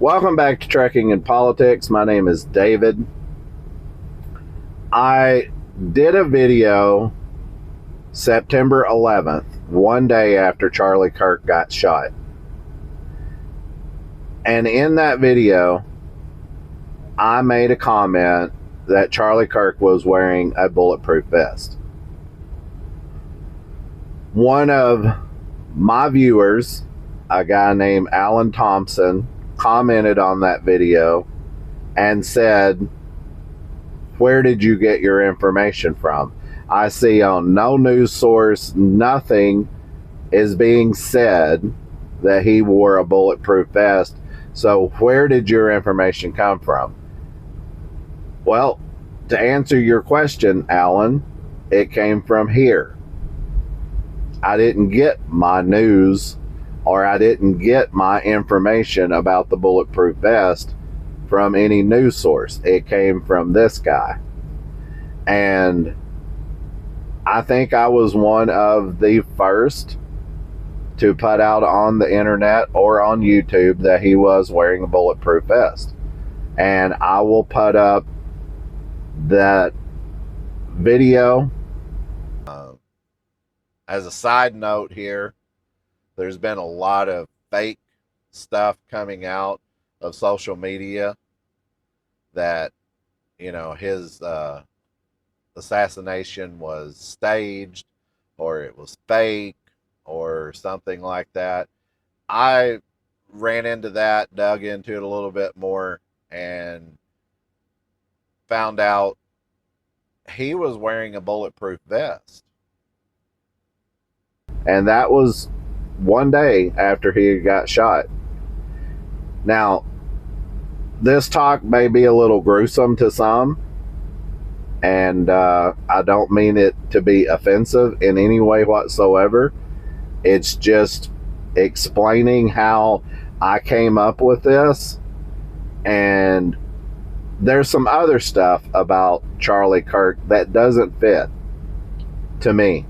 Welcome back to Trekking in Politics. My name is David. I did a video September 11th, one day after Charlie Kirk got shot. And in that video, I made a comment that Charlie Kirk was wearing a bulletproof vest. One of my viewers, a guy named Alan Thompson, commented on that video and said, "Where did you get your information from? I see on no news source, nothing is being said that he wore a bulletproof vest. So where did your information come from?" Well, to answer your question, Alan, it came from here. I didn't get my news, or I didn't get my information about the bulletproof vest from any news source. It came from this guy. And I think I was one of the first to put out on the internet or on YouTube that he was wearing a bulletproof vest. And I will put up that video. As a side note here, there's been a lot of fake stuff coming out of social media that, his assassination was staged or it was fake or something like that. I ran into that, dug into it a little bit more, and found out he was wearing a bulletproof vest. And that was one day after he got shot. Now, this talk may be a little gruesome to some, and I don't mean it to be offensive in any way whatsoever. It's just explaining how I came up with this. And there's some other stuff about Charlie Kirk that doesn't fit to me,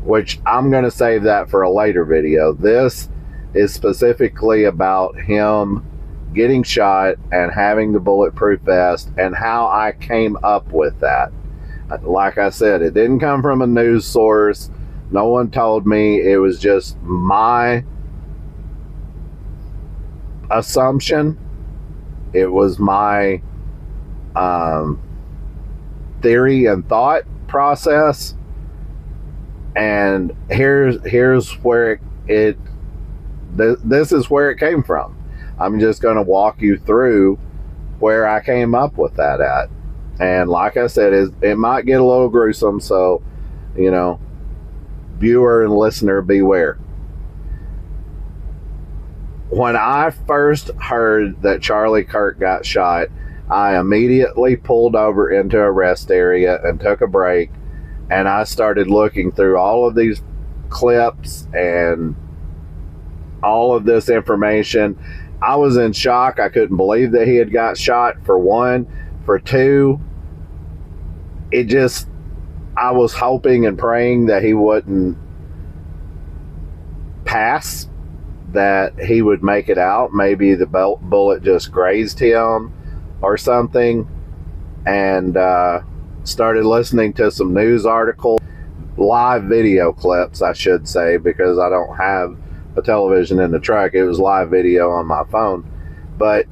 which I'm going to save that for a later video. This is specifically about him getting shot and having the bulletproof vest and how I came up with that. Like I said, it didn't come from a news source. No one told me. It was just my assumption. It was my theory and thought process. And here's where this is where it came from. I'm just going to walk you through where I came up with that at. And like I said, it might get a little gruesome, so, viewer and listener beware. When I first heard that Charlie Kirk got shot, I immediately pulled over into a rest area and took a break. And I started looking through all of these clips and all of this information. I was in shock. I couldn't believe that he had got shot, for one. For two, I was hoping and praying that he wouldn't pass, that he would make it out. Maybe the bullet just grazed him or something. And started listening to some news articles, live video clips, I should say, because I don't have a television in the truck. It was live video on my phone. But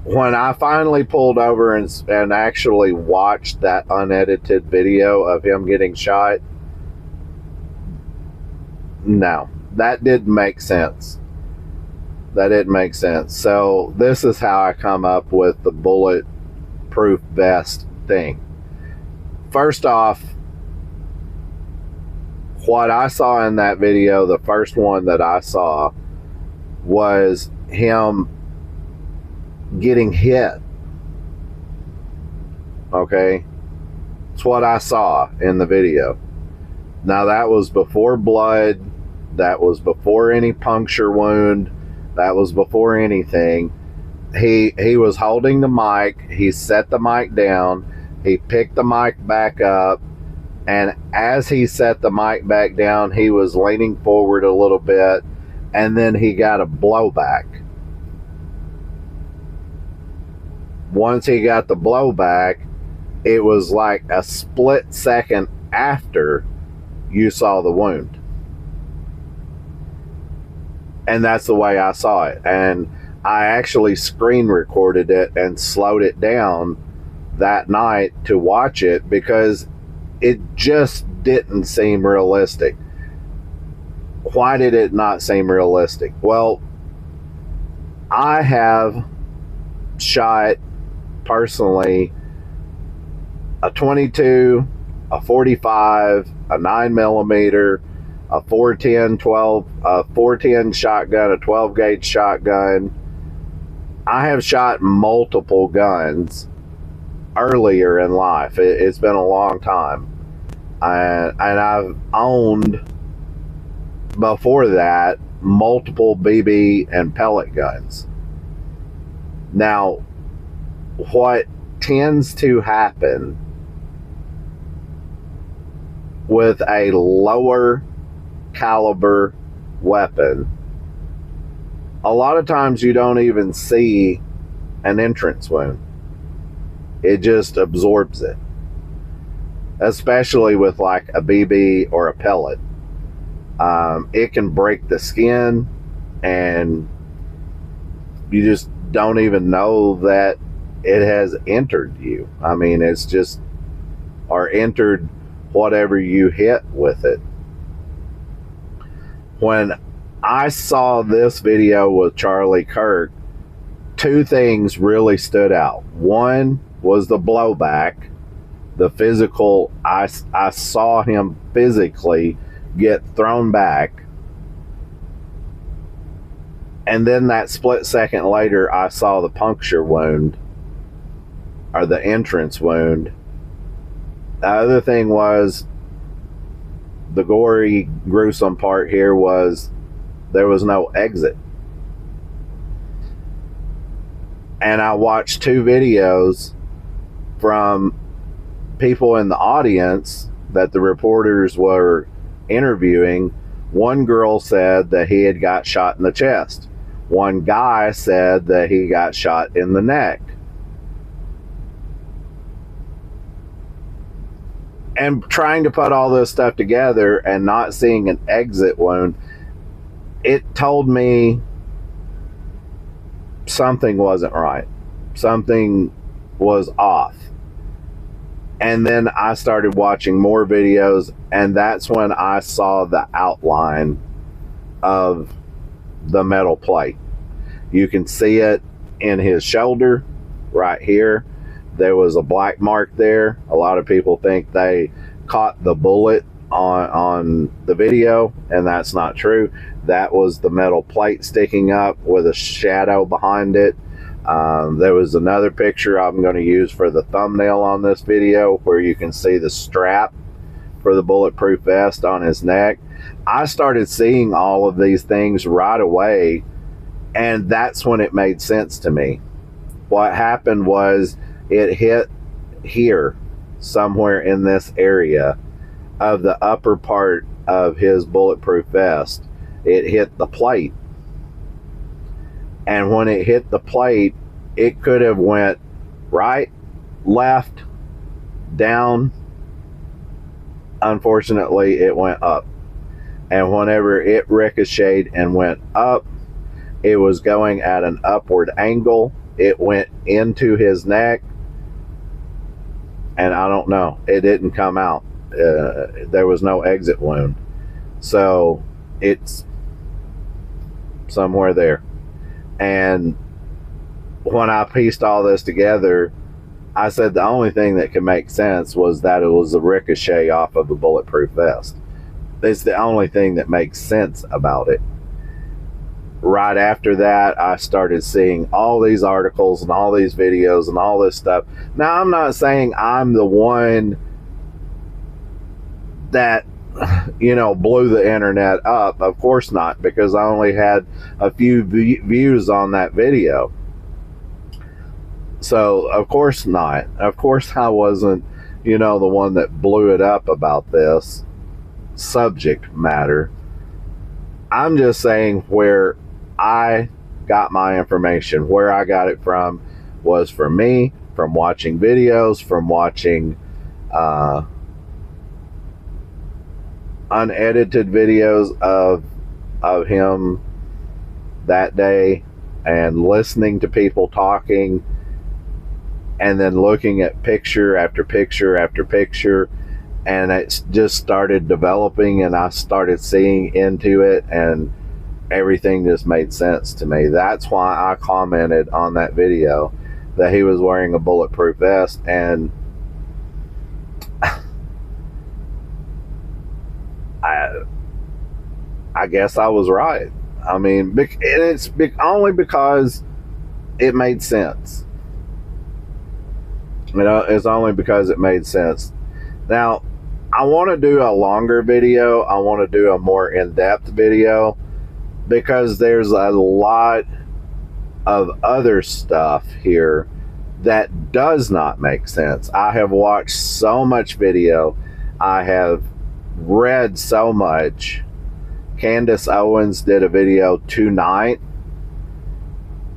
when I finally pulled over and actually watched that unedited video of him getting shot, no, that didn't make sense. That didn't make sense. So this is how I come up with the bulletproof vest thing. First off, what I saw in that video, the first one that I saw, was him getting hit. Okay? It's what I saw in the video. Now, that was before blood. That was before any puncture wound. That was before anything. He was holding the mic. He set the mic down. He picked the mic back up. And as he set the mic back down, he was leaning forward a little bit. and then he got a blowback. Once he got the blowback, it was like a split second after you saw the wound. And that's the way I saw it. And I actually screen recorded it and slowed it down that night to watch it because it just didn't seem realistic. Why did it not seem realistic? Well, I have shot personally a 22, a 45, a 9mm, a 410 shotgun, a 12 gauge shotgun. I have shot multiple guns earlier in life. It's been a long time. And I've owned, before that, multiple BB and pellet guns. Now, what tends to happen with a lower caliber weapon, a lot of times you don't even see an entrance wound. It just absorbs it, especially with like a BB or a pellet. It can break the skin and you just don't even know that it has entered you. I mean, it's just, or entered whatever you hit with it. When I saw this video with Charlie Kirk, two things really stood out. One was the blowback, the physical. I saw him physically get thrown back. And then that split second later, I saw the puncture wound, or the entrance wound. The other thing was, the gory, gruesome part here was there was no exit. And I watched two videos from people in the audience that the reporters were interviewing. One girl said that he had got shot in the chest. One guy said that he got shot in the neck. And trying to put all this stuff together and not seeing an exit wound, it told me something wasn't right. Something was off. And then I started watching more videos, and that's when I saw the outline of the metal plate. You can see it in his shoulder right here. There was a black mark there. A lot of people think they caught the bullet on the video, and that's not true. That was the metal plate sticking up with a shadow behind it. There was another picture I'm going to use for the thumbnail on this video where you can see the strap for the bulletproof vest on his neck. I started seeing all of these things right away, and that's when it made sense to me. What happened was it hit here, somewhere in this area of the upper part of his bulletproof vest. It hit the plate. And when it hit the plate, it could have went right, left, down. Unfortunately, it went up. And whenever it ricocheted and went up, it was going at an upward angle. It went into his neck, and I don't know, it didn't come out. There was no exit wound. So it's somewhere there. And when I pieced all this together, I said the only thing that could make sense was that it was a ricochet off of the bulletproof vest. It's the only thing that makes sense about it. Right after that, I started seeing all these articles and all these videos and all this stuff. Now, I'm not saying I'm the one that, you know, blew the internet up. Of course not, because I only had a few views on that video. So, of course not. Of course I wasn't, you know, the one that blew it up about this subject matter. I'm just saying where I got my information. Where I got it from was from me, from watching videos, from watching unedited videos of him that day, and listening to people talking, and then looking at picture after picture after picture, and it just started developing, and I started seeing into it, and everything just made sense to me. That's why I commented on that video that he was wearing a bulletproof vest, and I guess I was right. I mean, it's only because it made sense. You know, it's only because it made sense. Now, I want to do a longer video. I want to do a more in-depth video, because there's a lot of other stuff here that does not make sense. I have watched so much video. I have read so much. Candace Owens did a video tonight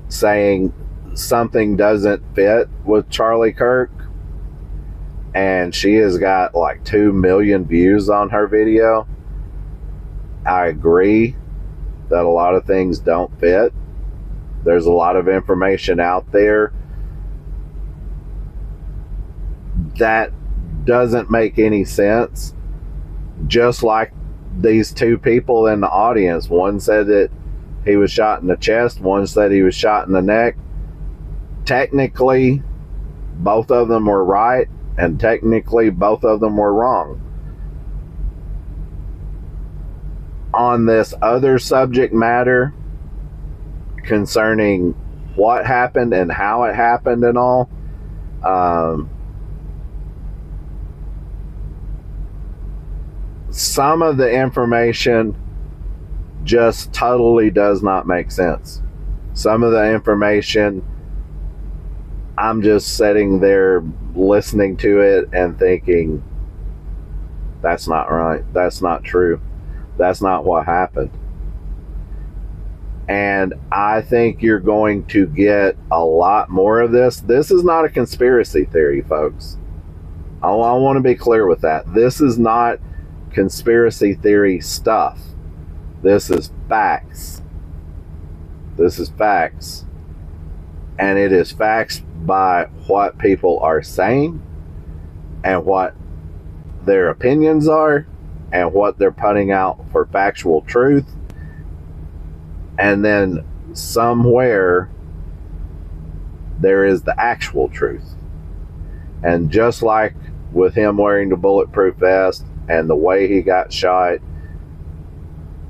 saying something doesn't fit with Charlie Kirk, and she has got like 2 million views on her video. I agree that a lot of things don't fit. There's a lot of information out there that doesn't make any sense. Just like these two people in the audience. One said that he was shot in the chest. One said he was shot in the neck. Technically, both of them were right, and technically, both of them were wrong. On this other subject matter concerning what happened and how it happened and all, some of the information just totally does not make sense. Some of the information, I'm just sitting there listening to it and thinking, that's not right. That's not true. That's not what happened. And I think you're going to get a lot more of this. This is not a conspiracy theory, folks. I want to be clear with that. This is not conspiracy theory stuff. This is facts. This is facts. And it is facts by what people are saying, and what their opinions are, and what they're putting out for factual truth. And then somewhere there is the actual truth. And just like with him wearing the bulletproof vest and the way he got shot,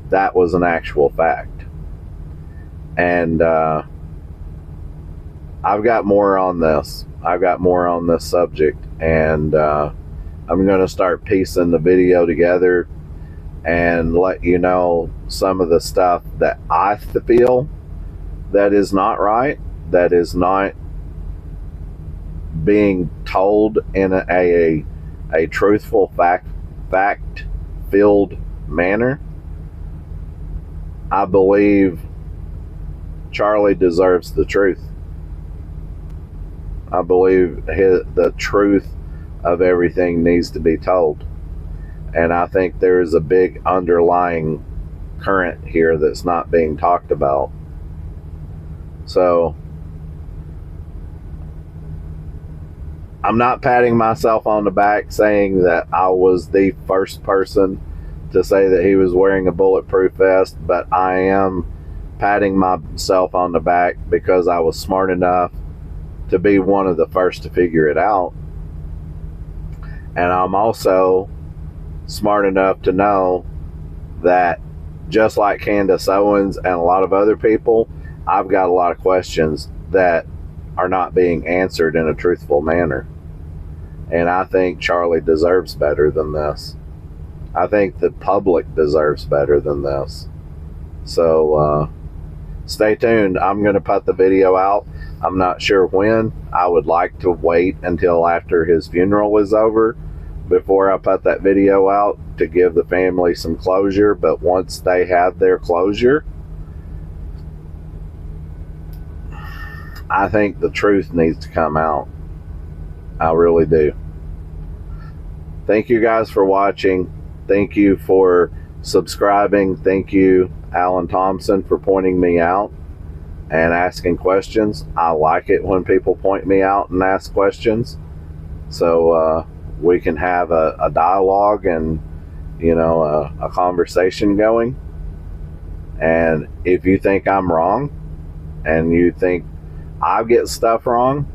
that was an actual fact. And I've got more on this. I've got more on this subject, and I'm going to start piecing the video together and let you know some of the stuff that I feel that is not right, that is not being told in a truthful, fact-filled manner. I believe Charlie deserves the truth. I believe the truth of everything needs to be told. And I think there is a big underlying current here that's not being talked about. So I'm not patting myself on the back saying that I was the first person to say that he was wearing a bulletproof vest, but I am patting myself on the back because I was smart enough to be one of the first to figure it out. And I'm also smart enough to know that just like Candace Owens and a lot of other people, I've got a lot of questions that are not being answered in a truthful manner. And I think Charlie deserves better than this. I think the public deserves better than this. So stay tuned. I'm going to put the video out. I'm not sure when. I would like to wait until after his funeral is over before I put that video out to give the family some closure. But once they have their closure, I think the truth needs to come out. I really do. Thank you guys for watching. Thank you for subscribing. Thank you, Alan Thompson, for pointing me out and asking questions. I like it when people point me out and ask questions, so we can have a dialogue and, you know, a conversation going. And if you think I'm wrong and you think I get stuff wrong,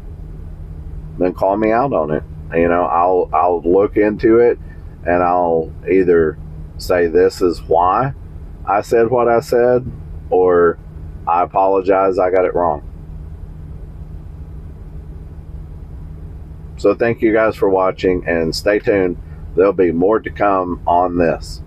then call me out on it. You know, I'll look into it, and I'll either say this is why I said what I said, or I apologize, I got it wrong. So thank you guys for watching, and stay tuned. There'll be more to come on this.